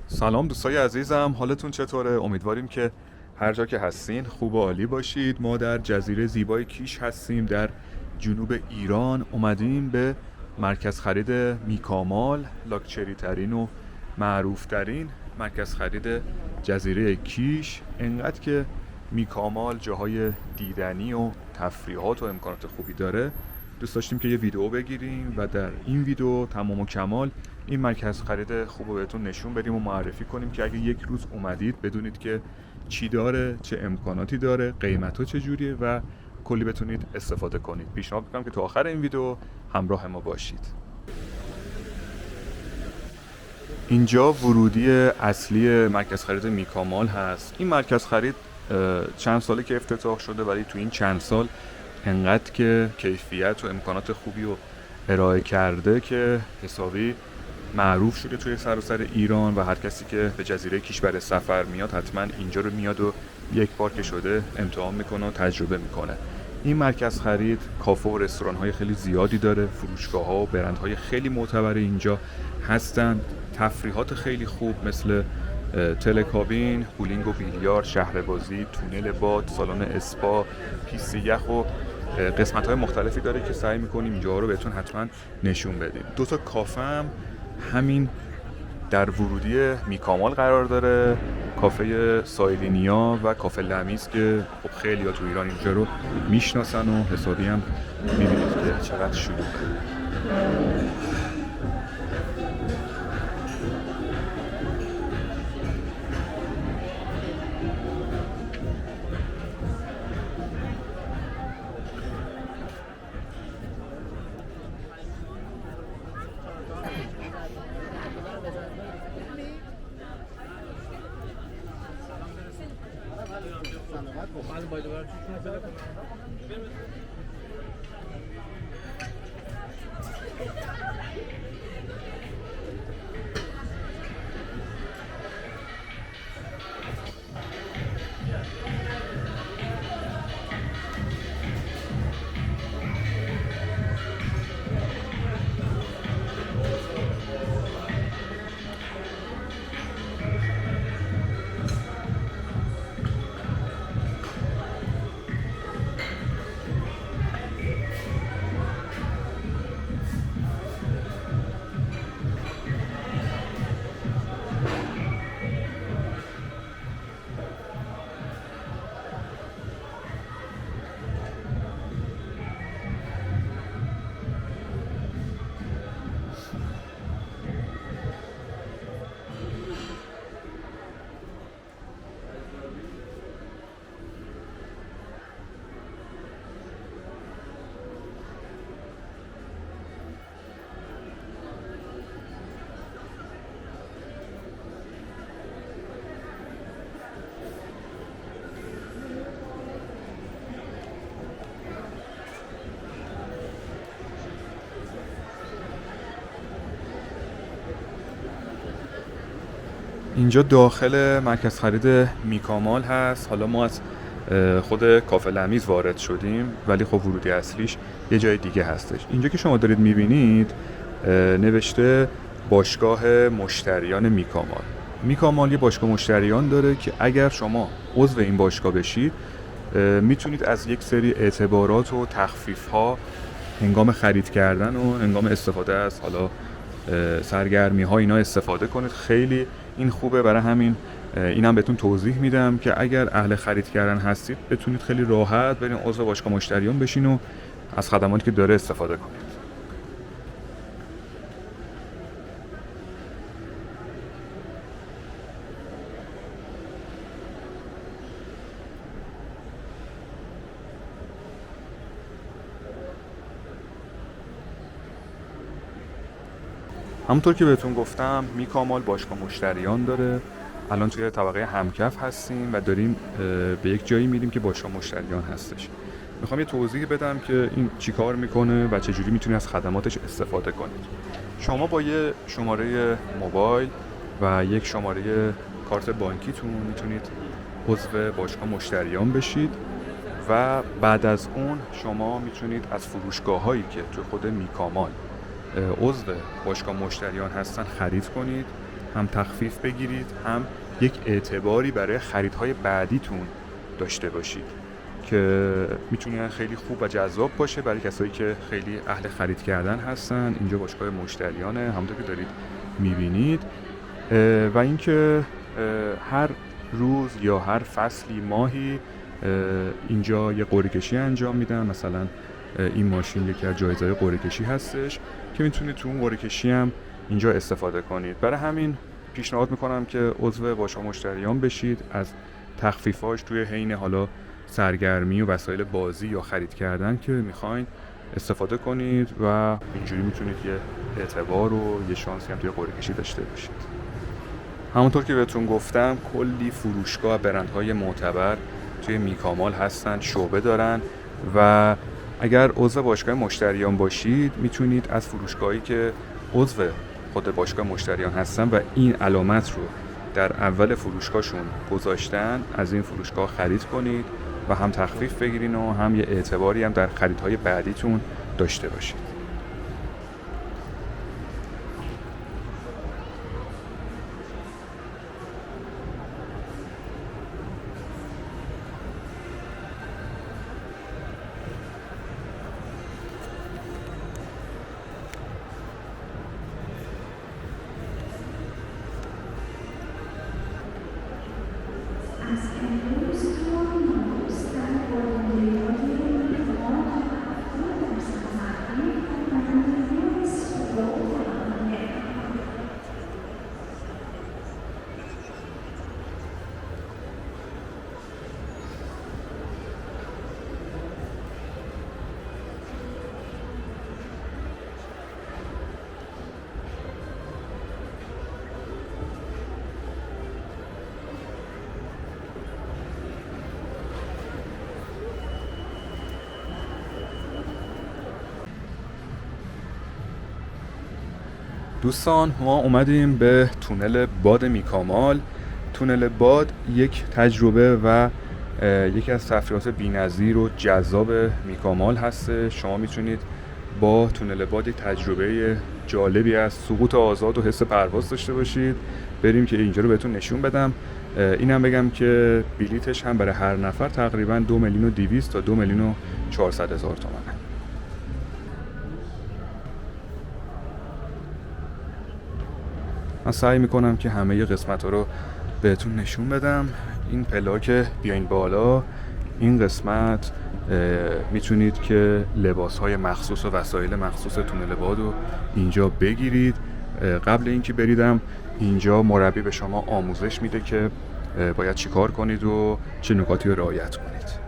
سلام دوستای عزیزم، حالتون چطوره؟ امیدواریم که هر جا که هستین خوب و عالی باشید. ما در جزیره زیبای کیش هستیم در جنوب ایران. اومدیم به مرکز خرید میکامال، لاکچری ترین و معروف ترین مرکز خرید جزیره کیش. انقدر که میکامال جاهای دیدنی و تفریحات و امکانات خوبی داره، دوست داشتیم که یه ویدیو بگیریم و در این ویدیو تمام و کمال این مرکز خرید خوب رو بهتون نشون بدیم و معرفی کنیم که اگه یک روز اومدید بدونید که چی داره، چه امکاناتی داره، قیمت‌ها چجوریه و کلی بتونید استفاده کنید. پیشنهاد میکنم که تا آخر این ویدیو همراه ما باشید. اینجا ورودی اصلی مرکز خرید میکامال هست. این مرکز خرید چند ساله که افتتاح شده، ولی تو این چند سال انقدر که کیفیت و امکانات خوبی رو ارائه کرده که حسابی معروف شده توی سراسر ایران و هر کسی که به جزیره کیش برای سفر میاد حتما اینجا رو میاد و یک بار که شده امتحان میکنه و تجربه میکنه. این مرکز خرید کافه و رستوران های خیلی زیادی داره، فروشگاه ها و برند های خیلی معتبر اینجا هستن، تفریحات خیلی خوب مثل تلکابین، بولینگ و بیلیارد، شهربازی، تونل باد، سالن اسپا، پیست یخ و قسمت های مختلفی داره که سعی میکنیم اینجا رو بهتون حتما نشون بدیم. دو تا کافه هم همین در ورودی میکامال قرار داره، کافه سایلینیا و کافه لمیز که خب خیلی ها تو ایران اینجا رو میشناسن و حسابی هم میبینید که چقدر شلوغه. اینجا داخل مرکز خرید میکامال هست. حالا ما از خود کافه لمیز وارد شدیم، ولی خب ورودی اصلیش یه جای دیگه هستش. اینجا که شما دارید میبینید نوشته باشگاه مشتریان میکامال. میکامال یه باشگاه مشتریان داره که اگر شما عضو این باشگاه بشید میتونید از یک سری اعتبارات و تخفیف ها هنگام خرید کردن و هنگام استفاده از حالا سرگرمی ها اینا استفاده کنید. خیلی این خوبه، برای همین اینم بهتون توضیح میدم که اگر اهل خرید کردن هستید بتونید خیلی راحت برین عضو باشگاه مشتریان بشین و از خدماتی که داره استفاده کنید. همونطور که بهتون گفتم میکامال باشگاه مشتریان داره. الان توی طبقه همکف هستیم و داریم به یک جایی میریم که باشگاه مشتریان هستش. میخوام یه توضیح بدم که این چی کار میکنه و چجوری میتونید از خدماتش استفاده کنید. شما با یه شماره موبایل و یک شماره کارت بانکیتون میتونید عضو باشگاه مشتریان بشید و بعد از اون شما میتونید از فروشگاه هایی که توی خود میکامال عضو باشگاه مشتریان هستن خرید کنید هم تخفیف بگیرید، هم یک اعتباری برای خریدهای بعدیتون داشته باشید که میتونه خیلی خوب و جذاب باشه برای کسایی که خیلی اهل خرید کردن هستن. اینجا باشگاه مشتریانه همونطور که دارید میبینید و اینکه هر روز یا هر فصلی ماهی اینجا یه قرعه کشی انجام میدن. مثلا این ماشین یکی از جایزهای قرعه کشی هستش که میتونید تو اون قرعه کشی هم اینجا استفاده کنید. برای همین پیشنهاد میکنم که عضو باشگاه مشتریان بشید، از تخفیفاش توی حین حالا سرگرمی و وسایل بازی یا خرید کردن که میخواین استفاده کنید و اینجوری میتونید یه اعتبار و یه شانسی هم توی قرعه کشی داشته باشید. همونطور که بهتون گفتم کلی فروشگاه برندهای معتبر توی میکامال هستن، شعبه دارن و اگر عضو باشگاه مشتریان باشید میتونید از فروشگاهی که عضو خود باشگاه مشتریان هستن و این علامت رو در اول فروشگاهشون گذاشتن از این فروشگاه خرید کنید و هم تخفیف بگیرین و هم یه اعتباری هم در خریدهای بعدیتون داشته باشید. دوستان ما اومدیم به تونل باد میکامال. تونل باد یک تجربه و یکی از تفریحات بی‌نظیر و جذاب میکامال هست. شما میتونید با تونل باد تجربه جالبی از سقوط آزاد و حس پرواز داشته باشید. بریم که اینجا رو بهتون نشون بدم. اینم بگم که بلیتش هم برای هر نفر تقریبا 2,200,000 تا 2,400,000 تومانه. من سعی میکنم که همه قسمت ها رو بهتون نشون بدم. این پلاک بیاین بالا، این قسمت میتونید که لباس های مخصوص و وسایل مخصوص تونل باد رو اینجا بگیرید. قبل اینکه بریدم اینجا مربی به شما آموزش میده که باید چی کار کنید و چه نکاتی رو رعایت کنید.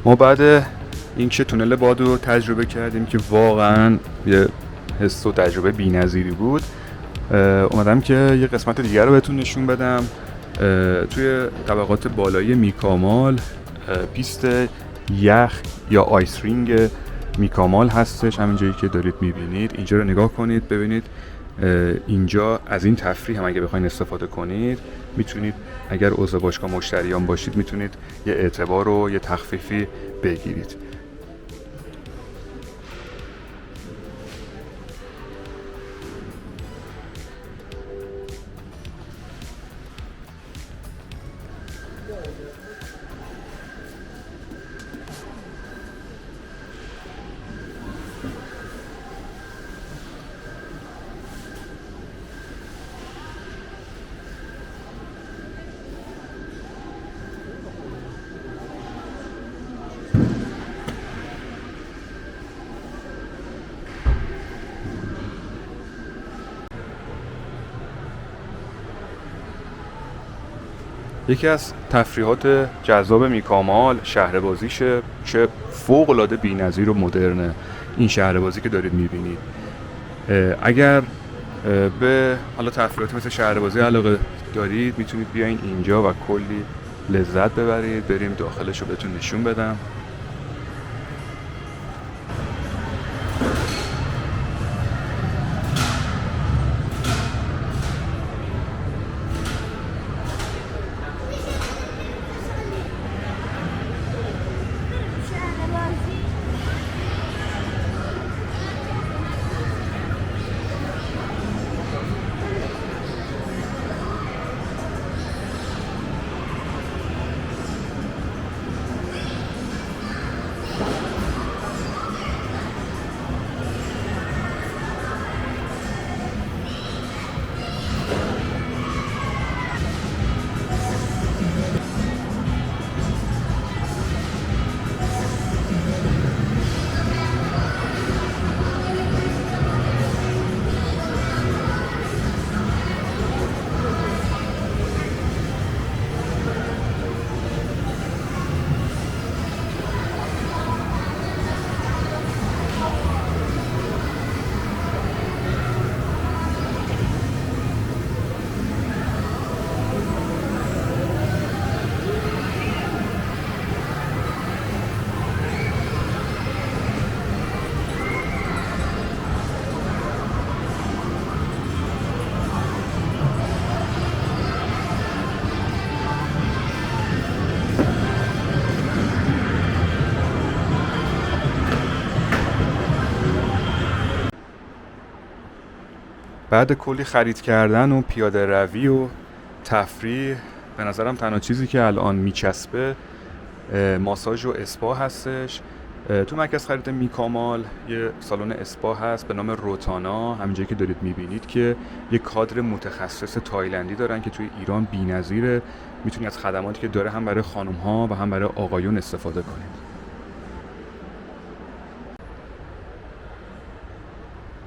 ما بعد اینکه تونل باد رو تجربه کردیم که واقعا یه حس و تجربه بی‌نظیری بود، اومدم که یه قسمت دیگر رو بهتون نشون بدم. توی طبقات بالایی میکامال پیست یخ یا آیس رینگ میکامال هستش، همین جایی که دارید میبینید. اینجا رو نگاه کنید ببینید. اینجا از این تفریح هم اگه بخواید استفاده کنید میتونید، اگر عضو باشگاه مشتریان باشید میتونید یه اعتبار و یه تخفیفی بگیرید. یکی از تفریحات جذاب میکامال شهربازیشه که فوق‌العاده بی‌نظیر و مدرنه. این شهربازی که دارید میبینید، اگر به حالا تفریحات مثل شهربازی علاقه دارید میتونید بیاین اینجا و کلی لذت ببرید. بریم داخلش رو بهتون نشون بدم. بعد کلی خرید کردن و پیاده روی و تفریح، به نظرم تنها چیزی که الان میچسبه ماساژ و اسپا هستش. تو مرکز خرید میکامال یه سالن اسپا هست به نام روتانا، همینجایی که دارید میبینید، که یه کادر متخصص تایلندی دارن که توی ایران بی‌نظیره. میتونید از خدماتی که داره هم برای خانم ها و هم برای آقایون استفاده کنید.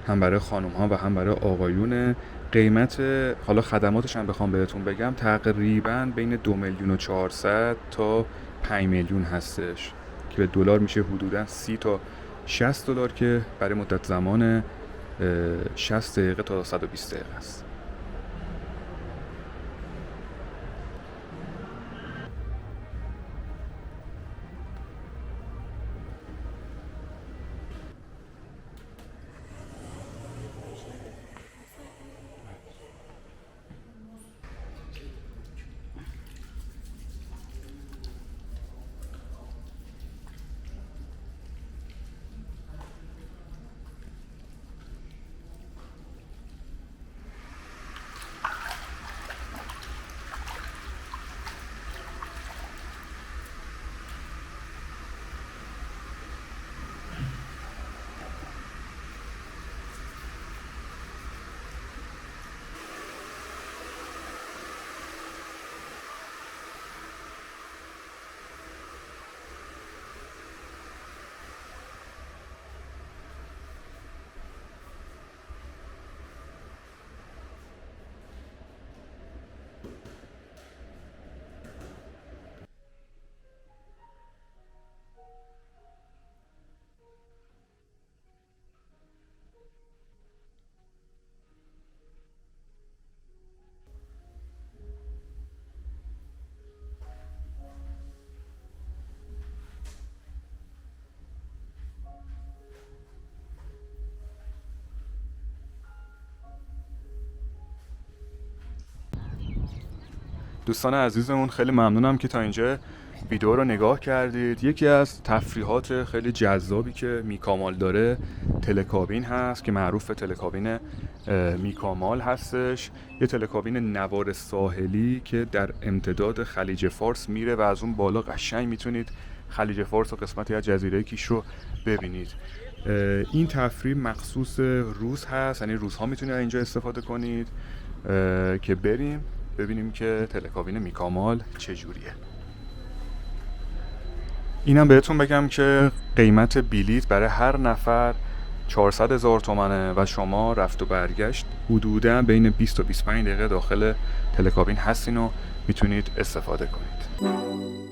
هم برای خانم ها و هم برای آقایون. قیمت حالا خدماتش هم بخوام بهتون بگم تقریبا بین 2,400,000 تا 5,000,000 هستش که به دلار میشه حدودا 30 تا 60 دلار که برای مدت زمان 60 دقیقه تا 120 دقیقه است. دوستان عزیزمون، خیلی ممنونم که تا اینجا ویدیو رو نگاه کردید. یکی از تفریحات خیلی جذابی که میکامال داره تلکابین هست که معروف به تلکابین میکامال هستش، یه تلکابین نوار ساحلی که در امتداد خلیج فارس میره و از اون بالا قشنگ میتونید خلیج فارس و قسمتی از جزیره کیش رو ببینید. این تفریح مخصوص روز هست، یعنی روزها میتونید اینجا استفاده کنید که بریم ببینیم که تلکابین میکامال چجوریه. اینم بهتون بگم که قیمت بلیت برای هر نفر 400,000 تومنه و شما رفت و برگشت حدوداً بین 20 تا 25 دقیقه داخل تلکابین هستین و میتونید استفاده کنید.